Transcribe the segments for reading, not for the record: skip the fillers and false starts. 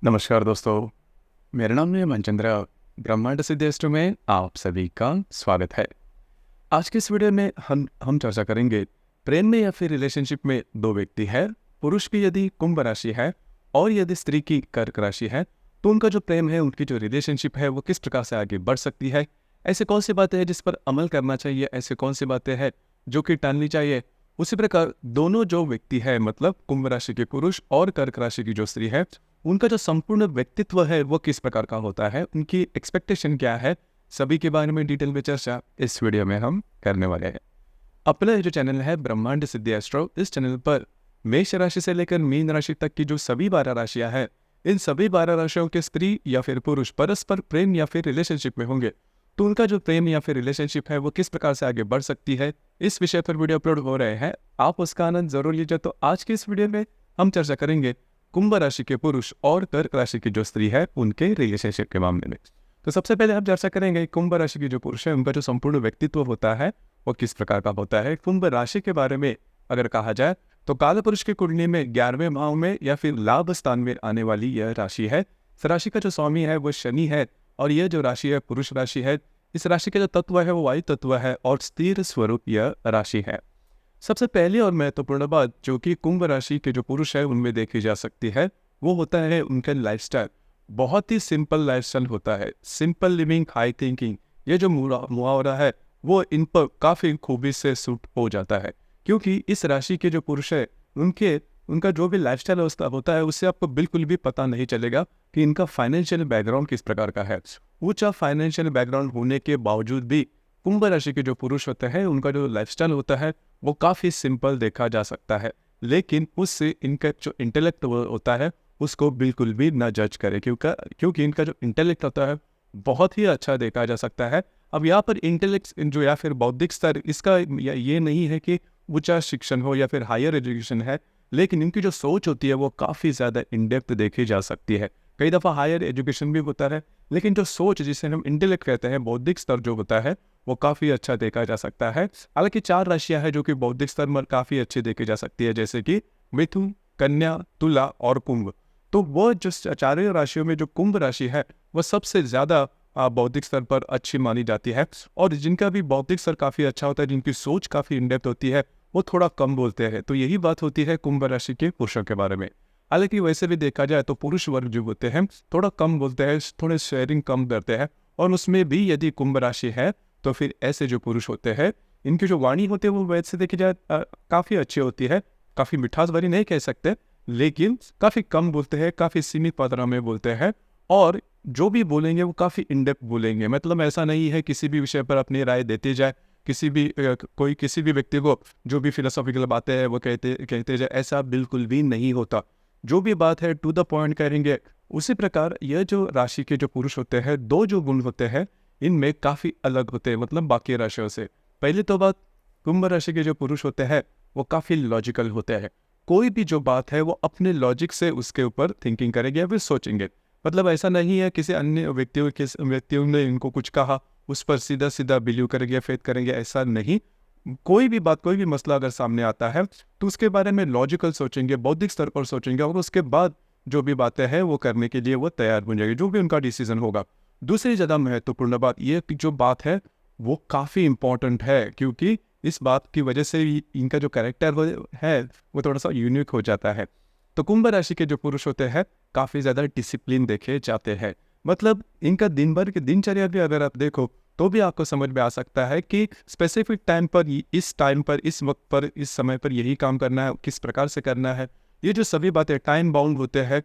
नमस्कार दोस्तों, मेरा नाम है मनचंद्र। ब्रह्मांड सिद्धेश्वर में आप सभी का स्वागत है। आज के इस वीडियो में हम चर्चा करेंगे प्रेम में या फिर रिलेशनशिप में दो व्यक्ति है, पुरुष की यदि कुंभ राशि है और यदि स्त्री की कर्क राशि है तो उनका जो प्रेम है, उनकी जो रिलेशनशिप है वो किस प्रकार से आगे बढ़ सकती है। ऐसे कौन सी बातें हैं जिस पर अमल करना चाहिए, ऐसे कौन सी बातें हैं जो कि टालनी चाहिए। उसी प्रकार दोनों जो व्यक्ति है, मतलब कुंभ राशि के पुरुष और कर्क राशि की जो स्त्री है, उनका जो संपूर्ण व्यक्तित्व है वो किस प्रकार का होता है, उनकी एक्सपेक्टेशन क्या है, सभी के बारे में डिटेल में चर्चा इस वीडियो में हम करने वाले हैं। अपना जो चैनल है ब्रह्मांड सिद्धि एस्ट्रो, इस चैनल पर मेष राशि से लेकर मीन राशि तक की जो सभी 12 राशियां हैं, इन सभी 12 राशियों के स्त्री या फिर पुरुष परस्पर प्रेम या फिर रिलेशनशिप में होंगे तो उनका जो प्रेम या फिर रिलेशनशिप है वो किस प्रकार से आगे बढ़ सकती है, इस विषय पर वीडियो अपलोड हो रहे हैं। आप उसका आनंद जरूर लीजिए। तो आज की इस वीडियो में हम चर्चा करेंगे कुंभ राशि के पुरुष और कर्क राशि की जो स्त्री है उनके रिलेशनशिप के मामले में। तो सबसे पहले हम चर्चा करेंगे कुंभ राशि की जो पुरुष है उनका जो संपूर्ण व्यक्तित्व होता है वो किस प्रकार का होता है। कुंभ राशि के बारे में अगर कहा जाए तो काल पुरुष की कुंडली में 11वें भाव में या फिर लाभ स्थान में आने वाली यह राशि है। इस राशि का जो स्वामी है वो शनि है और यह जो राशि है पुरुष राशि है। इस राशि का जो तत्व है वो वायु तत्व है और स्थिर स्वरूप यह राशि है। सबसे पहली और महत्वपूर्ण बात जो कि कुंभ राशि के जो पुरुष है उनमें देखी जा सकती है वो होता है उनका लाइफस्टाइल। बहुत ही सिंपल लाइफस्टाइल होता है, सिंपल लिविंग हाई थिंकिंग। ये जो मुहावरा है वो इन पर काफी खूबी से सूट हो जाता है, क्योंकि इस राशि के जो पुरुष है उनका जो भी लाइफस्टाइल होता है उससे आपको बिल्कुल भी पता नहीं चलेगा कि इनका फाइनेंशियल बैकग्राउंड किस प्रकार का है। ऊंचा फाइनेंशियल बैकग्राउंड होने के बावजूद भी कुंभ राशि के जो पुरुष होते हैं उनका जो लाइफस्टाइल होता है वो काफी सिंपल देखा जा सकता है, लेकिन उससे इनका जो इंटेलेक्ट होता है उसको बिल्कुल भी ना जज करे, क्योंकि इनका जो इंटेलेक्ट होता है बहुत ही अच्छा देखा जा सकता है। अब यहाँ पर इंटेलेक्ट जो या फिर बौद्धिक स्तर, इसका ये नहीं है कि ऊंचा शिक्षण हो या फिर हायर एजुकेशन है, लेकिन इनकी जो सोच होती है वो काफी ज्यादा इन डेप्थ देखी जा सकती है। कई दफा हायर एजुकेशन भी होता है, लेकिन जो सोच जिसे हम इंटेलेक्ट कहते हैं, बौद्धिक स्तर जो होता है वो काफी अच्छा देखा जा सकता है। हालांकि 4 राशियां हैं जो कि बौद्धिक स्तर पर काफी अच्छी देखी जा सकती है, जैसे कि मिथुन, कन्या, तुला और कुंभ। तो वो जो चारों राशियों में जो कुंभ राशि है वह सबसे ज्यादा बौद्धिक स्तर पर अच्छी मानी जाती है, और जिनका भी बौद्धिक स्तर काफी अच्छा होता है, जिनकी सोच काफी इन डेप्थ होती है, वो थोड़ा कम बोलते हैं। तो यही बात होती है कुंभ राशि के पुरुषों के बारे में। हालांकि वैसे भी देखा जाए तो पुरुष वर्ग जो होते हैं थोड़ा कम बोलते हैं, थोड़े शेयरिंग कम करते हैं, और उसमें भी यदि कुंभ राशि है तो फिर ऐसे जो पुरुष होते हैं इनकी जो वाणी होती है वो वैसे देखी जाए काफी अच्छी होती है। काफी मिठास भरी नहीं कह सकते, लेकिन काफी कम बोलते हैं, काफी सीमित मात्रा में बोलते हैं, और जो भी बोलेंगे वो काफी इन डेप्थ बोलेंगे। मतलब ऐसा नहीं है किसी भी विषय पर अपनी राय देते जाए, किसी भी व्यक्ति को जो भी फिलोसॉफिकल बातें हैं वो कहते जाए, ऐसा बिल्कुल भी नहीं होता। जो भी बात है टू द पॉइंट करेंगे। उसी प्रकार यह जो राशि के जो पुरुष होते हैं, दो जो गुण होते हैं इनमें काफी अलग होते हैं, मतलब बाकी राशियों से। पहली तो बात, कुंभ राशि के जो पुरुष होते हैं वो काफी लॉजिकल होते हैं। कोई भी जो बात है वो अपने लॉजिक से उसके ऊपर थिंकिंग करेंगे या फिर सोचेंगे। मतलब ऐसा नहीं है किसी अन्य व्यक्तियों ने इनको कुछ कहा उस पर सीधा सीधा बिलीव करेंगे, फेथ करेंगे, ऐसा नहीं। कोई भी बात, कोई भी मसला अगर सामने आता है तो उसके बारे में लॉजिकल सोचेंगे, बौद्धिक स्तर पर सोचेंगे, और उसके बाद जो भी बातें हैं वो करने के लिए वो तैयार हो जाएंगे, जो भी उनका डिसीजन होगा। दूसरी ज़्यादा महत्वपूर्ण बात ये जो बात है वो काफ़ी इंपॉर्टेंट है, क्योंकि इस बात की वजह से इनका जो कैरेक्टर है वो थोड़ा सा यूनिक हो जाता है। तो कुंभ राशि के जो पुरुष होते हैं काफ़ी ज़्यादा डिसिप्लिन देखे जाते हैं। मतलब इनका दिन भर की दिनचर्या भी अगर आप देखो तो भी आपको समझ में आ सकता है कि स्पेसिफिक टाइम पर, इस टाइम पर, इस वक्त पर, इस समय पर यही काम करना है, किस प्रकार से करना है। ये जो सभी बातें टाइम बाउंड होते हैं,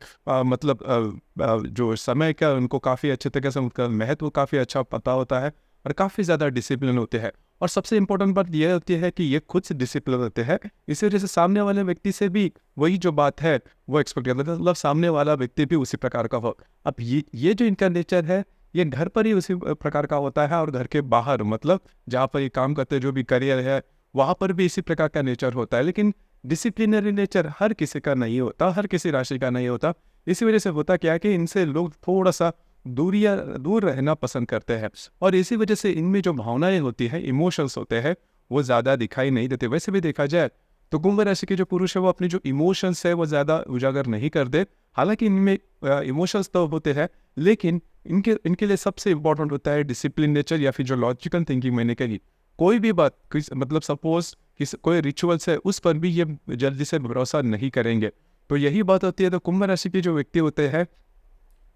जो समय का उनको काफ़ी अच्छे तरीके से उनका महत्व काफ़ी अच्छा पता होता है, और काफ़ी ज़्यादा डिसिप्लिन होते हैं। और सबसे इंपॉर्टेंट बात यह होती है कि ये खुद से डिसिप्लिन होते हैं, इसी वजह से सामने वाले व्यक्ति से भी वही जो बात है वो एक्सपेक्ट करते हैं, मतलब सामने वाला व्यक्ति भी उसी प्रकार का हो। अब ये जो इनका नेचर है ये घर पर ही उसी प्रकार का होता है, और घर के बाहर, मतलब जहाँ पर ये काम करते हैं, जो भी करियर है, वहाँ पर भी इसी प्रकार का नेचर होता है। लेकिन डिसिप्लिनरी नेचर हर किसी का नहीं होता, हर किसी राशि का नहीं होता। इसी वजह से होता क्या है कि इनसे लोग थोड़ा सा दूर रहना पसंद करते हैं, और इसी वजह से इनमें जो भावनाएं होती है, इमोशंस होते हैं, वो ज़्यादा दिखाई नहीं देते। वैसे भी देखा जाए तो कुंभ राशि के जो पुरुष है वो अपने जो इमोशंस है वो ज़्यादा उजागर नहीं करते। हालांकि इनमें इमोशंस तो होते हैं, लेकिन इनके इनके लिए सबसे इम्पोर्टेंट होता है डिसिप्लिन नेचर या फिर जो लॉजिकल थिंकिंग मैंने कही। कोई भी बात मतलब सपोज कोई रिचुअल्स है उस पर भी ये जल्दी से भरोसा नहीं करेंगे। तो यही बात होती है। तो कुंभ राशि के जो व्यक्ति होते हैं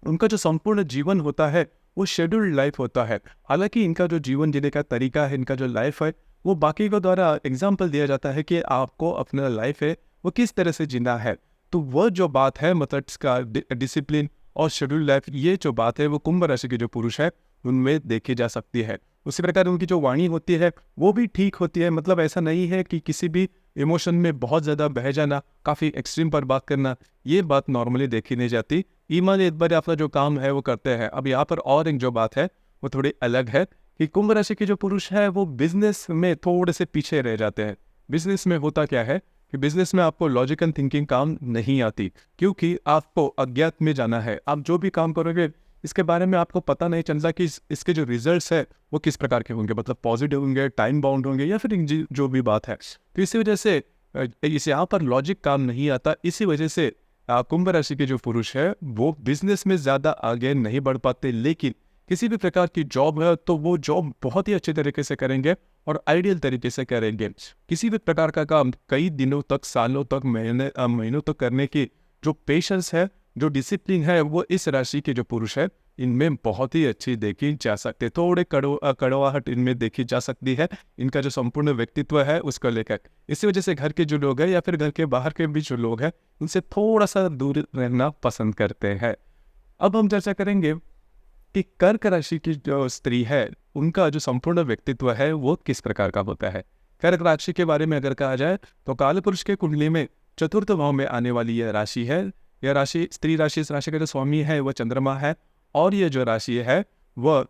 उनका जो संपूर्ण जीवन होता है वो शेड्यूल्ड लाइफ होता है। हालांकि इनका जो जीवन जीने का तरीका है, इनका जो लाइफ है, वो बाकी के द्वारा एग्जाम्पल दिया जाता है कि आपको अपना लाइफ है वो किस तरह से जीना है। तो वो जो बात है मतलब इसका डिसिप्लिन और शेड्यूल लाइफ, ये जो बात है वो कुंभ राशि के जो पुरुष है उनमें देखी जा सकती है। उसी प्रकार उनकी जो वाणी होती है वो भी ठीक होती है। मतलब ऐसा नहीं है कि किसी भी इमोशन में बहुत ज़्यादा बह जाना, काफ़ी एक्सट्रीम पर बात करना, ये बात नॉर्मली देखी नहीं जाती। ईमान एक बार अपना जो काम है वो करते हैं। अब यहाँ पर और एक जो बात है वो थोड़ी अलग है कि कुंभ राशि के जो पुरुष है वो बिजनेस में थोड़े से पीछे रह जाते हैं। बिजनेस में होता क्या है कि बिजनेस में आपको लॉजिकल थिंकिंग काम नहीं आती, क्योंकि आपको अज्ञात में जाना है। आप जो भी काम करोगे इसके बारे में आपको पता नहीं चलता कि इसके जो रिजल्ट्स है वो किस प्रकार के होंगे, मतलब पॉजिटिव होंगे, टाइम बाउंड होंगे, या फिर जो भी बात है। तो इसी वजह से इस यहाँ पर लॉजिक काम नहीं आता। इसी वजह से कुंभ राशि के जो पुरुष है वो बिजनेस में ज़्यादा आगे नहीं बढ़ पाते। लेकिन किसी भी प्रकार की जॉब है तो वो जॉब बहुत ही अच्छे तरीके से करेंगे और आइडियल तरीके से करेंगे। किसी भी प्रकार का काम कई दिनों तक, सालों तक, महीनों तक करने की जो पेशेंस है, जो डिसिप्लिन है, वो इस राशि के जो पुरुष है इनमें बहुत ही अच्छी देखी जा सकती है। थोड़े कड़वाहट इनमें देखी जा सकती है, इनका जो संपूर्ण व्यक्तित्व है उसको लेकर। इसी वजह से घर के जो लोग हैं या फिर घर के बाहर के भी जो लोग हैं उनसे थोड़ा सा दूर रहना पसंद करते हैं। अब हम चर्चा करेंगे कि कर्क राशि की जो स्त्री है उनका जो संपूर्ण व्यक्तित्व है वो किस प्रकार का होता है। कर्क राशि के बारे में अगर कहा जाए तो कालपुरुष के कुंडली में चतुर्थ भाव में आने वाली यह राशि है। यह राशि स्त्री राशि, इस राशि का जो स्वामी है वह चंद्रमा है, और ये जो राशि है वह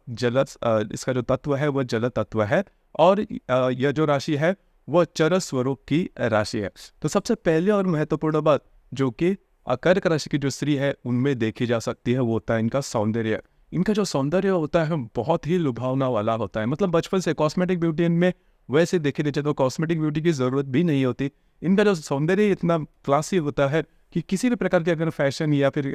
इसका जो तत्व है वह जल तत्व है, और यह जो राशि है वह चर स्वरूप की राशि है। तो सबसे पहले और महत्वपूर्ण बात जो कि कर्क राशि की जो स्त्री है उनमें देखी जा सकती है वो होता है इनका सौंदर्य। इनका जो सौंदर्य होता है बहुत ही लुभावना वाला होता है। मतलब बचपन से कॉस्मेटिक ब्यूटी इनमें वैसे देखे जाए तो कॉस्मेटिक ब्यूटी की ज़रूरत भी नहीं होती। इनका जो सौंदर्य इतना क्लासी होता है कि किसी भी प्रकार के अगर फैशन या फिर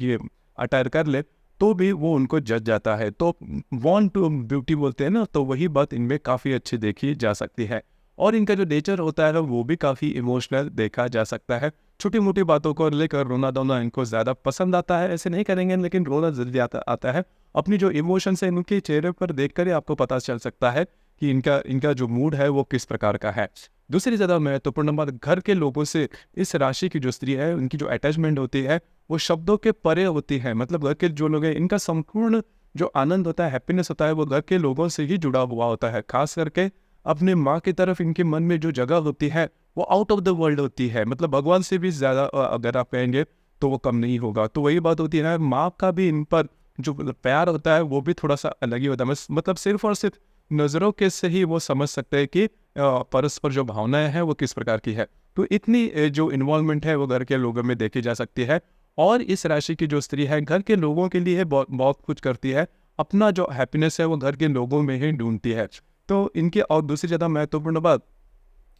ये अटायर कर ले तो भी वो उनको जज जाता है। तो वॉन्ट टू ब्यूटी बोलते हैं ना, तो वही बात इनमें काफ़ी अच्छी देखी जा सकती है। और इनका जो नेचर होता है वो भी काफ़ी इमोशनल देखा जा सकता है। छोटी मोटी बातों को लेकर रोना धोना इनको ज़्यादा पसंद आता है। ऐसे नहीं करेंगे लेकिन रोना जल्दी आता है। अपनी जो इमोशंस है इनके चेहरे पर देखकर ही आपको पता चल सकता है कि इनका जो मूड है वो किस प्रकार का है। दूसरी ज़्यादा महत्वपूर्ण बात, घर के लोगों से इस राशि की जो स्त्री है उनकी जो अटैचमेंट होती है वो शब्दों के परे होती है। मतलब घर के जो लोग हैं इनका संपूर्ण जो आनंद होता है, हैप्पीनेस होता है, वो घर के लोगों से ही जुड़ा हुआ होता है। खास करके अपने माँ की तरफ इनके मन में जो जगह होती है वो आउट ऑफ द वर्ल्ड होती है। मतलब भगवान से भी ज़्यादा अगर आप कहेंगे तो वो कम नहीं होगा। तो वही बात होती है ना, माँ का भी इन पर जो प्यार होता है वो भी थोड़ा सा अलग ही होता है। मतलब सिर्फ और सिर्फ नज़रों के से ही वो समझ सकते हैं कि परस्पर जो भावनाएं हैं वो किस प्रकार की है। तो इतनी जो इन्वॉल्वमेंट है वो घर के लोगों में देखी जा सकती है। और इस राशि की जो स्त्री है घर के लोगों के लिए बहुत बहुत कुछ करती है। अपना जो हैप्पीनेस है वो घर के लोगों में ही ढूंढती है। तो इनके और दूसरी ज़्यादा महत्वपूर्ण बात,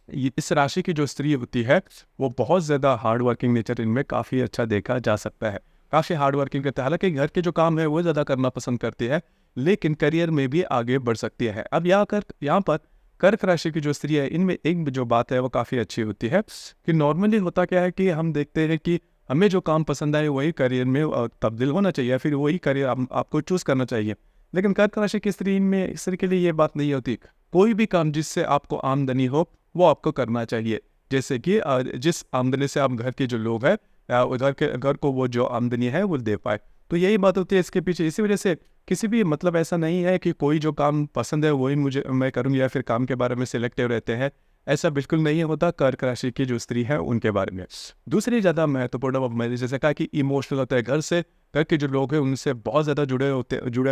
इस राशि की जो स्त्री होती है वो बहुत ज़्यादा हार्ड वर्किंग नेचर इनमें काफ़ी अच्छा देखा जा सकता है। काफ़ी हार्ड वर्किंग करते हैं। हालांकि घर के जो काम है वो ज़्यादा करना पसंद करती है, लेकिन करियर में भी आगे बढ़ सकती है। अब यहाँ पर कर्क राशि की जो स्त्री है इनमें एक जो बात है वो काफ़ी अच्छी होती है कि नॉर्मली होता क्या है कि हम देखते हैं कि हमें जो काम पसंद आए वही करियर में तब्दील होना चाहिए, फिर वही करियर आपको चूज़ करना चाहिए। लेकिन कर्क राशि की स्त्री में इस तरह के लिए ये बात नहीं होती। कोई भी काम जिससे आपको आमदनी हो वो आपको करना चाहिए। जैसे कि जिस आमदनी से आप घर के जो लोग हैं घर को वो जो आमदनी है वो दे पाए। तो यही बात होती है इसके पीछे। इसी वजह से किसी भी मतलब ऐसा नहीं है कि कोई जो काम पसंद है वही मैं करूँगी या फिर काम के बारे में सिलेक्टिव रहते हैं, ऐसा बिल्कुल नहीं होता कर्क राशि की जो स्त्री है उनके बारे में। दूसरी ज़्यादा महत्वपूर्ण मैंने जैसे कहा कि इमोशनल होता है। घर के जो लोग हैं उनसे बहुत ज़्यादा जुड़े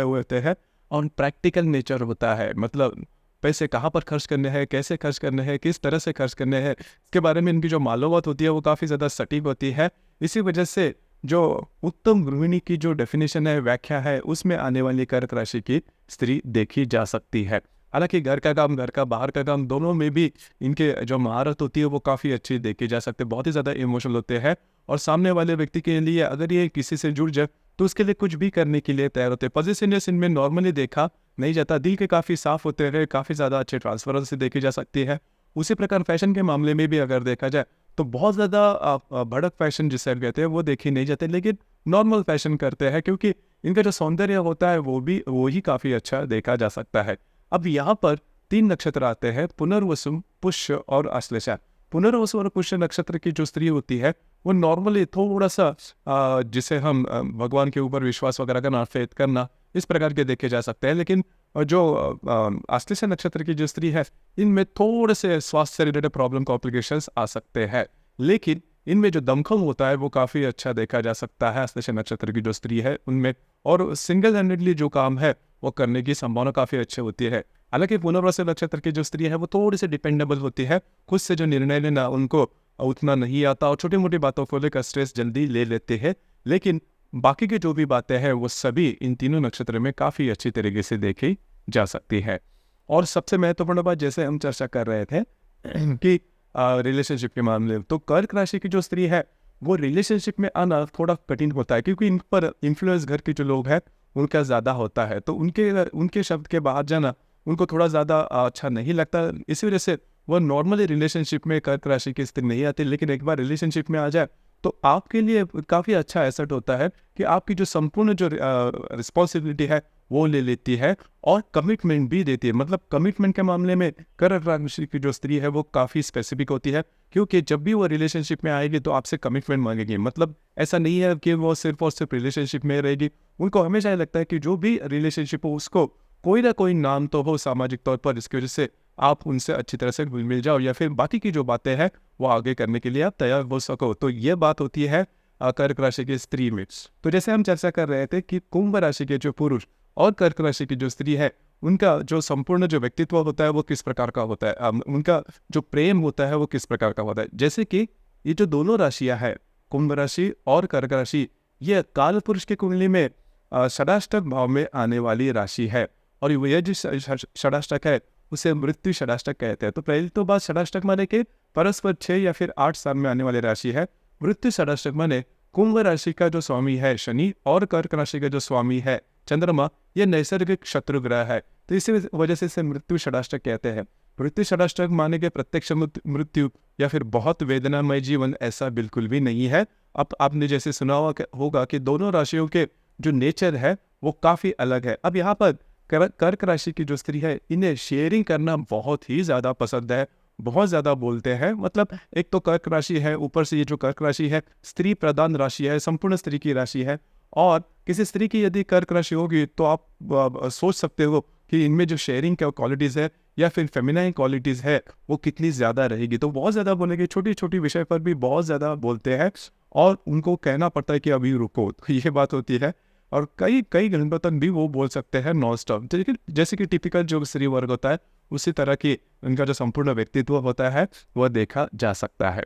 हुए होते हैं और प्रैक्टिकल नेचर होता है। मतलब पैसे कहाँ पर खर्च करने हैं, कैसे खर्च करने हैं, किस तरह से खर्च करने हैं, इसके बारे में इनकी जो मालूमात होती है वो काफ़ी ज़्यादा सटीक होती है। इसी वजह से जो उत्तम गृहिणी की जो डेफिनेशन है, व्याख्या है, उसमें आने वाली कर्क राशि की स्त्री देखी जा सकती है। हालांकि घर का काम, घर का बाहर का काम, दोनों में भी इनके जो महारत होती है वो काफ़ी अच्छी देखी जा सकती है। बहुत ही ज़्यादा इमोशनल होते हैं और सामने वाले व्यक्ति के लिए अगर ये किसी से जुड़ जाए तो उसके लिए कुछ भी करने के लिए तैयार होते हैं। पॉजिटिवनेस इनमें नॉर्मली देखा नहीं जाता। दिल के काफ़ी साफ होते हैं, काफ़ी ज़्यादा अच्छे ट्रांसफरेंसी देखी जा सकती है। उसी प्रकार फैशन के मामले में भी अगर देखा जाए तो बहुत ज़्यादा भड़क फैशन जिसे कहते हैं वो देखी नहीं जाते, लेकिन नॉर्मल फैशन करते हैं क्योंकि इनका जो सौंदर्य होता है वो ही काफ़ी अच्छा देखा जा सकता है। अब यहाँ पर 3 नक्षत्र आते हैं, पुनर्वसु, पुष्य और आश्लेषा। पुनर्वसु और पुष्य नक्षत्र की जो स्त्री होती है वो नॉर्मली थोड़ा-सा जिसे हम भगवान के ऊपर विश्वास वगैरह करना, फेथ करना, इस प्रकार के देखे जा सकते हैं। लेकिन आश्लेषा नक्षत्र की जो स्त्री है इनमें थोड़े से स्वास्थ्य से रिलेटेड प्रॉब्लम, कॉम्प्लिकेशंस आ सकते हैं। लेकिन इनमें जो दमखम होता है वो काफ़ी अच्छा देखा जा सकता है आश्लेषा नक्षत्र की जो स्त्री है उनमें, और सिंगल हैंडेडली जो काम है वो करने की संभावना काफ़ी अच्छी होती है। हालांकि पुनर्वसु नक्षत्र की जो स्त्री है वो थोड़ी सी डिपेंडेबल होती है, खुद से जो निर्णय लेना उनको उतना नहीं आता और छोटी मोटी बातों को लेकर स्ट्रेस जल्दी ले लेते हैं। लेकिन बाकी की जो भी बातें हैं वो सभी इन तीनों नक्षत्र में काफ़ी अच्छी तरीके से देखी जा सकती है। और सबसे महत्वपूर्ण बात जैसे हम चर्चा कर रहे थे कि रिलेशनशिप के मामले में, तो कर्क राशि की जो स्त्री है वो रिलेशनशिप में आना थोड़ा कठिन होता है क्योंकि इन पर इन्फ्लुएंस घर के जो लोग हैं उनका ज़्यादा होता है, तो उनके शब्द के बाहर जाना उनको थोड़ा ज़्यादा अच्छा नहीं लगता। इसी वजह से वो नॉर्मली रिलेशनशिप में कर्क राशि की स्त्री नहीं आती, लेकिन एक बार रिलेशनशिप में आ जाए तो आपके लिए काफ़ी अच्छा एसेट होता है कि आपकी जो संपूर्ण जो रिस्पॉन्सिबिलिटी है वो ले लेती है और कमिटमेंट भी देती है। मतलब कमिटमेंट के मामले में कर्क राशि की जो स्त्री है वो काफ़ी स्पेसिफिक होती है क्योंकि जब भी वो रिलेशनशिप में आएगी तो आपसे कमिटमेंट मांगेगी। मतलब ऐसा नहीं है कि वो सिर्फ और सिर्फ रिलेशनशिप में रहेगी, उनको हमेशा ये लगता है कि जो भी रिलेशनशिप हो उसको कोई ना कोई नाम तो हो सामाजिक तौर पर, जिसकी वजह से आप उनसे अच्छी तरह से मिल जाओ या फिर बाकी की जो बातें हैं वो आगे करने के लिए आप तैयार हो सको। तो ये बात होती है कर्क राशि की स्त्री में। तो जैसे हम चर्चा कर रहे थे कि कुंभ राशि के जो पुरुष और कर्क राशि की जो स्त्री है उनका जो संपूर्ण जो व्यक्तित्व होता है वो किस प्रकार का होता है, उनका जो प्रेम होता है वो किस प्रकार का होता है। जैसे कि ये जो दोनों राशियां हैं, कुंभ राशि और कर्क राशि, ये काल पुरुष की कुंडली में षडाष्टक भाव में आने वाली राशि है और यह जो षडाष्टक है उसे मृत्यु षडाष्टक कहते हैं। तो पहली तो बात, षडाष्टक माने कि परस्पर 6 या फिर 8 स्थान में आने वाली राशि है। मृत्यु षडाष्टक माने कुंभ राशि का जो स्वामी है शनि और कर्क राशि का जो स्वामी है चंद्रमा, ये नैसर्गिक शत्रु ग्रह है, तो इसी वजह से इसे मृत्यु षडाष्टक कहते हैं। मृत्यु षडाष्टक माने के प्रत्यक्ष मृत्यु या फिर बहुत वेदनामय जीवन, ऐसा बिल्कुल भी नहीं है। अब आपने जैसे सुना होगा कि दोनों राशियों के जो नेचर है वो काफी अलग है। अब यहाँ पर कर्क राशि की जो स्त्री है इन्हें शेयरिंग करना बहुत ही ज्यादा पसंद है, बहुत ज्यादा बोलते हैं। मतलब एक तो कर्क राशि है, ऊपर से ये जो कर्क राशि है स्त्री प्रधान राशि है, संपूर्ण स्त्री की राशि है, और किसी स्त्री की यदि कर्क राशि होगी तो आप सोच सकते हो कि इनमें जो शेयरिंग क्वालिटीज है या फिर फेमिनाइन क्वालिटीज है वो कितनी ज्यादा रहेगी। तो बहुत ज्यादा बोलेंगे, छोटी छोटी विषय पर भी बहुत ज्यादा बोलते हैं और उनको कहना पड़ता है कि अभी रुको, तो ये बात होती है। और कई कई घंटों तक भी वो बोल सकते हैं नॉन स्टॉप, जैसे कि टिपिकल जो स्त्री वर्ग होता है उसी तरह की उनका जो संपूर्ण व्यक्तित्व होता है वह देखा जा सकता है।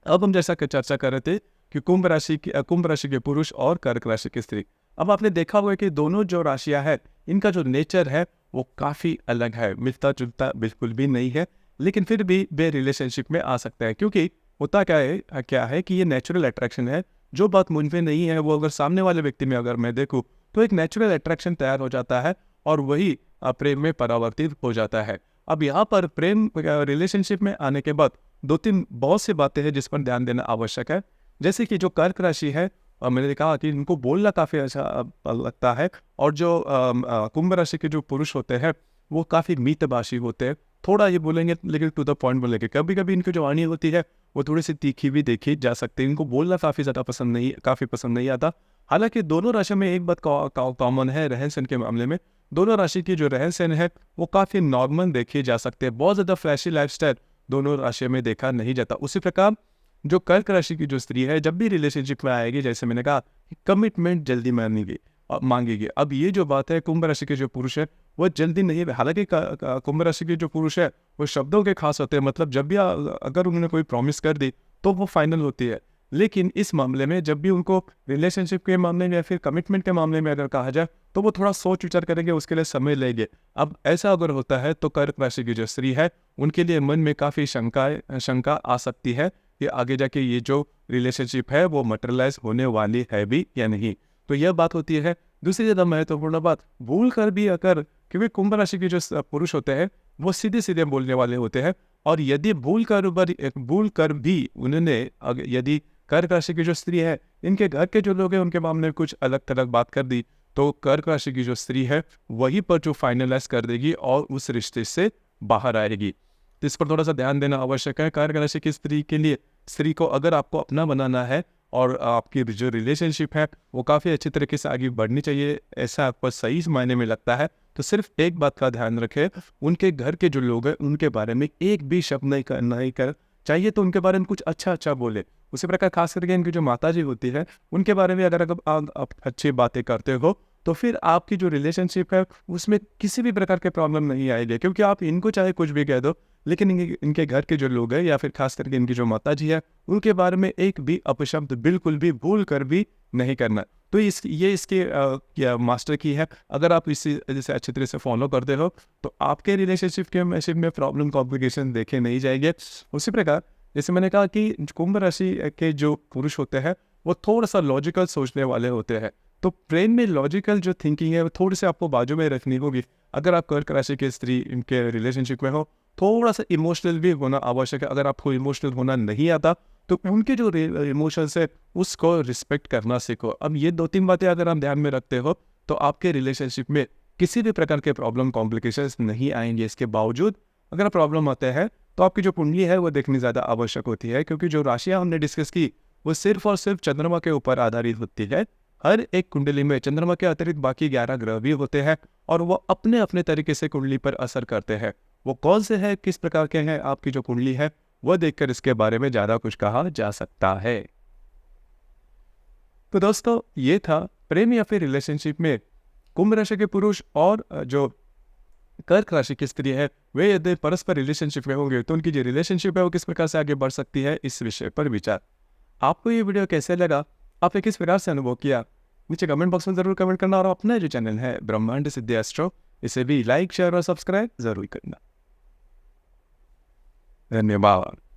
अब हम जैसा कि चर्चा कर रहे थे कि कुंभ राशि के पुरुष और कर्क राशि की स्त्री, अब आपने देखा होगा कि दोनों जो राशियां हैं इनका जो नेचर है वो काफी अलग है, मिलता जुलता बिल्कुल भी नहीं है, लेकिन फिर भी वे रिलेशनशिप में आ सकता है क्योंकि होता क्या है कि ये नेचुरल अट्रैक्शन है। जो बात मुझ में नहीं है वो अगर सामने वाले व्यक्ति में अगर मैं देखूं तो एक नेचुरल अट्रैक्शन तैयार हो जाता है और वही प्रेम में परावर्तित हो जाता है। अब यहाँ पर प्रेम रिलेशनशिप में आने के बाद दो तीन बहुत सी बातें हैं जिस पर ध्यान देना आवश्यक है। जैसे कि जो कर्क राशि है, मैंने कहा कि इनको बोलना काफी अच्छा लगता है, और जो कुंभ राशि के जो पुरुष होते हैं वो काफी मितभाषी होते हैं, थोड़ा ये बोलेंगे लेकिन टू द पॉइंट बोलेंगे। कभी कभी इनकी जो वाणी होती है वो थोड़ी सी तीखी भी देखी जा सकती है, इनको बोलना काफी ज्यादा पसंद नहीं आता। हालांकि दोनों राशि में एक बात कॉमन है रहन सहन के मामले में, दोनों राशि की जो रहन सहन है वो काफी नॉर्मल देखी जा सकते हैं, बहुत ज्यादा फ्लैशी लाइफस्टाइल दोनों राशि में देखा नहीं जाता। उसी प्रकार जो कर्क राशि की जो स्त्री है जब भी रिलेशनशिप में आएगी, जैसे मैंने कहा, कमिटमेंट जल्दी मांगेगी। अब ये जो बात है, कुंभ राशि के जो पुरुष है वो जल्दी नहीं, हालांकि कुंभ राशि के जो पुरुष है वो शब्दों के खास होते हैं, मतलब जब भी अगर उन्होंने कोई प्रॉमिस कर दी तो वो फाइनल होती है। लेकिन इस मामले में जब भी उनको रिलेशनशिप के मामले में या फिर कमिटमेंट के मामले में अगर कहा जाए तो वो थोड़ा सोच विचार करेंगे, उसके लिए समय लेंगे। अब ऐसा अगर होता है तो कर्क राशि की जो स्त्री है उनके लिए मन में काफ़ी शंका आ सकती है कि आगे जाके ये जो रिलेशनशिप है वो मटेरियलाइज होने वाली है भी या नहीं। तो यह बात होती है। दूसरी ज़्यादा महत्वपूर्ण बात, भूल कर भी अगर, क्योंकि कुंभ राशि के जो पुरुष होते हैं वो सीधे सीधे बोलने वाले होते हैं, और यदि भूल कर भी उन्होंने यदि कर्क राशि की जो स्त्री है इनके घर के जो लोग हैं उनके मामले में कुछ अलग थलग बात कर दी, तो कर्क राशि की जो स्त्री है वहीं पर जो फाइनलाइज कर देगी और उस रिश्ते से बाहर आएगी। तो इस पर थोड़ा सा ध्यान देना आवश्यक है। कर्क राशि की स्त्री के लिए, स्त्री को अगर आपको अपना बनाना है और आपकी जो रिलेशनशिप है वो काफ़ी अच्छी तरीके से आगे बढ़नी चाहिए, ऐसा आपको सही मायने में लगता है, तो सिर्फ एक बात का ध्यान रखें, उनके घर के जो लोग हैं उनके बारे में एक भी शब्द नहीं कर चाहिए तो उनके बारे में कुछ अच्छा बोले। उसी प्रकार खास करके इनकी जो माताजी होती है उनके बारे में अगर आप अच्छी बातें करते हो तो फिर आपकी जो रिलेशनशिप है उसमें किसी भी प्रकार के प्रॉब्लम नहीं आएगी, क्योंकि आप इनको चाहे कुछ भी कह दो लेकिन इनके घर के जो लोग हैं या फिर खास करके इनकी जो माताजी है उनके बारे में एक भी अपशब्द बिल्कुल भी भूल कर भी नहीं करना। तो ये इसके मास्टर की है। अगर आप इसे अच्छी तरह से फॉलो करते हो तो आपके रिलेशनशिप के में प्रॉब्लम कॉम्प्लिकेशन देखे नहीं जाएंगे। उसी प्रकार जैसे मैंने कहा कि कुंभ राशि के जो पुरुष होते हैं वो थोड़ा सा लॉजिकल सोचने वाले होते हैं, तो प्रेम में लॉजिकल जो थिंकिंग है वो थोड़ी सी आपको बाजू में रखनी होगी। अगर आप कर्क राशि के स्त्री इनके रिलेशनशिप में हो, थोड़ा सा इमोशनल भी होना आवश्यक है। अगर आपको इमोशनल होना नहीं आता तो उनके जो इमोशंस है उसको रिस्पेक्ट करना सीखो। अब ये 2-3 बातें अगर आप ध्यान में रखते हो तो आपके रिलेशनशिप में किसी भी प्रकार के प्रॉब्लम कॉम्प्लिकेशंस नहीं आएंगे। इसके बावजूद अगर प्रॉब्लम आते हैं तो आपकी जो कुंडली है वो देखनी ज़्यादा आवश्यक होती है, क्योंकि जो राशियाँ हमने डिस्कस की वो सिर्फ और सिर्फ चंद्रमा के ऊपर आधारित होती है। हर एक कुंडली में चंद्रमा के अतिरिक्त बाकी 11 ग्रह भी होते हैं और वो अपने अपने तरीके से कुंडली पर असर करते हैं। वो कौन से हैं, किस प्रकार के हैं, आपकी जो कुंडली है वह देखकर इसके बारे में ज़्यादा कुछ कहा जा सकता है। तो दोस्तों ये था प्रेम या फिर रिलेशनशिप में कुंभ राशि के पुरुष और जो कर्क राशि की स्त्री है वे यदि परस्पर रिलेशनशिप में होंगे तो उनकी जो रिलेशनशिप है वो किस प्रकार से आगे बढ़ सकती है, इस विषय पर विचार। आपको ये वीडियो कैसे लगा, आपने किस प्रकार से अनुभव किया, नीचे कमेंट बॉक्स में जरूर कमेंट करना, और अपना जो चैनल है ब्रह्मांड सिद्धि एस्ट्रो इसे भी लाइक शेयर और सब्सक्राइब जरूर करना। धन्यवाद।